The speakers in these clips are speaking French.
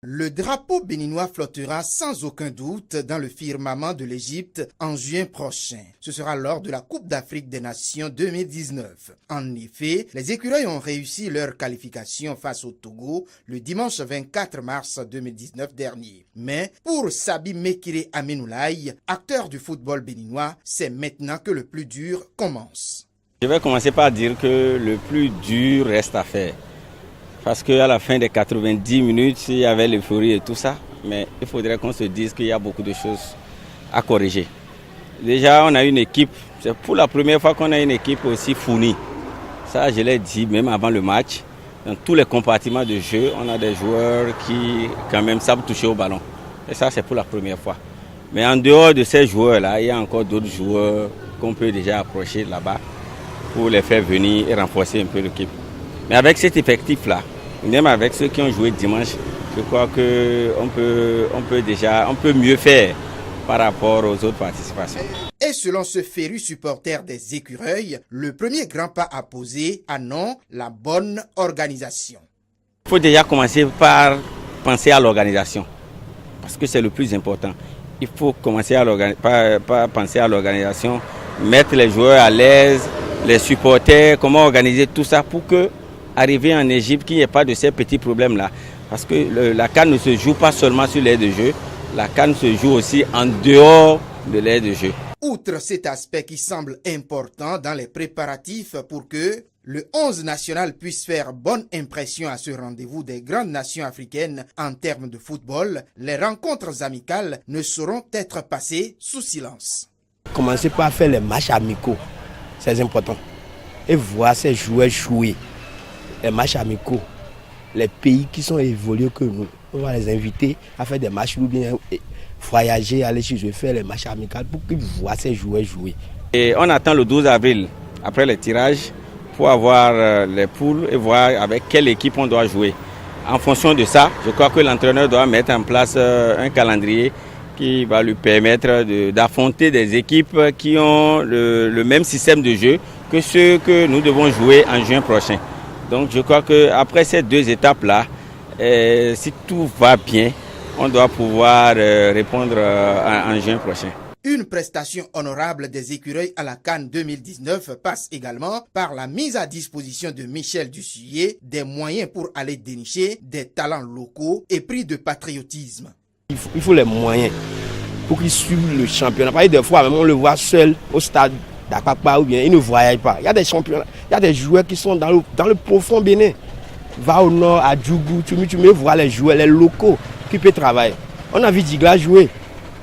Le drapeau béninois flottera sans aucun doute dans le firmament de l'Égypte en juin prochain. Ce sera lors de la Coupe d'Afrique des Nations 2019. En effet, les écureuils ont réussi leur qualification face au Togo le dimanche 24 mars 2019 dernier. Mais pour Sabi Mekire Amenoulaye, acteur du football béninois, c'est maintenant que le plus dur commence. Je vais commencer par dire que le plus dur reste à faire. Parce qu'à la fin des 90 minutes, il y avait l'euphorie et tout ça. Mais il faudrait qu'on se dise qu'il y a beaucoup de choses à corriger. Déjà, on a une équipe. C'est pour la première fois qu'on a une équipe aussi fournie. Ça, je l'ai dit même avant le match. Dans tous les compartiments de jeu, on a des joueurs qui, quand même, savent toucher au ballon. Et ça, c'est pour la première fois. Mais en dehors de ces joueurs-là, il y a encore d'autres joueurs qu'on peut déjà approcher là-bas pour les faire venir et renforcer un peu l'équipe. Mais avec cet effectif-là, même avec ceux qui ont joué dimanche, je crois qu'on peut mieux faire par rapport aux autres participations. Et selon ce féru supporter des écureuils, le premier grand pas à poser a non la bonne organisation. Il faut déjà commencer par penser à l'organisation, parce que c'est le plus important. Il faut commencer par penser à l'organisation, mettre les joueurs à l'aise, les supporters, comment organiser tout ça pour que arriver en Égypte, qu'il n'y ait pas de ces petits problèmes-là. Parce que la CAN ne se joue pas seulement sur l'aire de jeu, la CAN se joue aussi en dehors de l'aire de jeu. Outre cet aspect qui semble important dans les préparatifs pour que le 11 national puisse faire bonne impression à ce rendez-vous des grandes nations africaines en termes de football, les rencontres amicales ne sauront être passées sous silence. Commencer par faire les matchs amicaux, c'est important. Et voir ces joueurs jouer. Les matchs amicaux, les pays qui sont évolués que nous, on va les inviter à faire des matchs ou bien voyager, aller chez eux, faire les matchs amicaux pour qu'ils voient ces joueurs jouer. Et on attend le 12 avril, après les tirages, pour avoir les poules et voir avec quelle équipe on doit jouer. En fonction de ça, je crois que l'entraîneur doit mettre en place un calendrier qui va lui permettre d'affronter des équipes qui ont le même système de jeu que ceux que nous devons jouer en juin prochain. Donc je crois qu'après ces deux étapes-là, si tout va bien, on doit pouvoir répondre en juin prochain. Une prestation honorable des écureuils à la CAN 2019 passe également par la mise à disposition de Michel Dussuyer des moyens pour aller dénicher des talents locaux et pris de patriotisme. Il faut les moyens pour qu'ils suivent le championnat. Parce que des fois, même on le voit seul au stade d'Akpakpa ou bien il ne voyage pas. Il y a des championnats, il y a des joueurs qui sont dans le profond Bénin. Va au nord, à Djougou, tu me vois les joueurs, les locaux qui peuvent travailler. On a vu Digla jouer.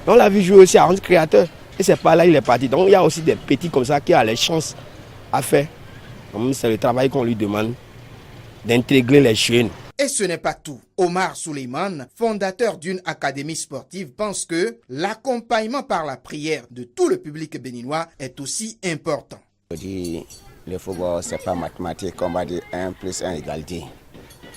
On l'a vu jouer aussi à 11 créateurs. Et c'est pas là il est parti. Donc il y a aussi des petits comme ça qui ont les chances à faire. C'est le travail qu'on lui demande d'intégrer les jeunes. Et ce n'est pas tout. Omar Suleiman, fondateur d'une académie sportive, pense que l'accompagnement par la prière de tout le public béninois est aussi important. Le football, ce n'est pas mathématique, on va dire 1 plus 1 égale 10.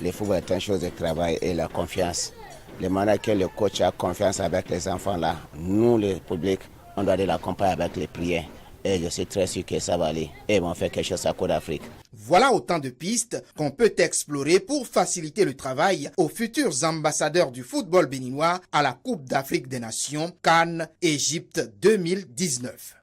Le football est une chose de travail et la confiance. Le moment que le coach a confiance avec les enfants là, nous, le public, on doit l'accompagner avec les prières. Et je suis très sûr que ça va aller. Et ils vont faire quelque chose à Côte d'Afrique. Voilà autant de pistes qu'on peut explorer pour faciliter le travail aux futurs ambassadeurs du football béninois à la Coupe d'Afrique des Nations CAN Égypte 2019.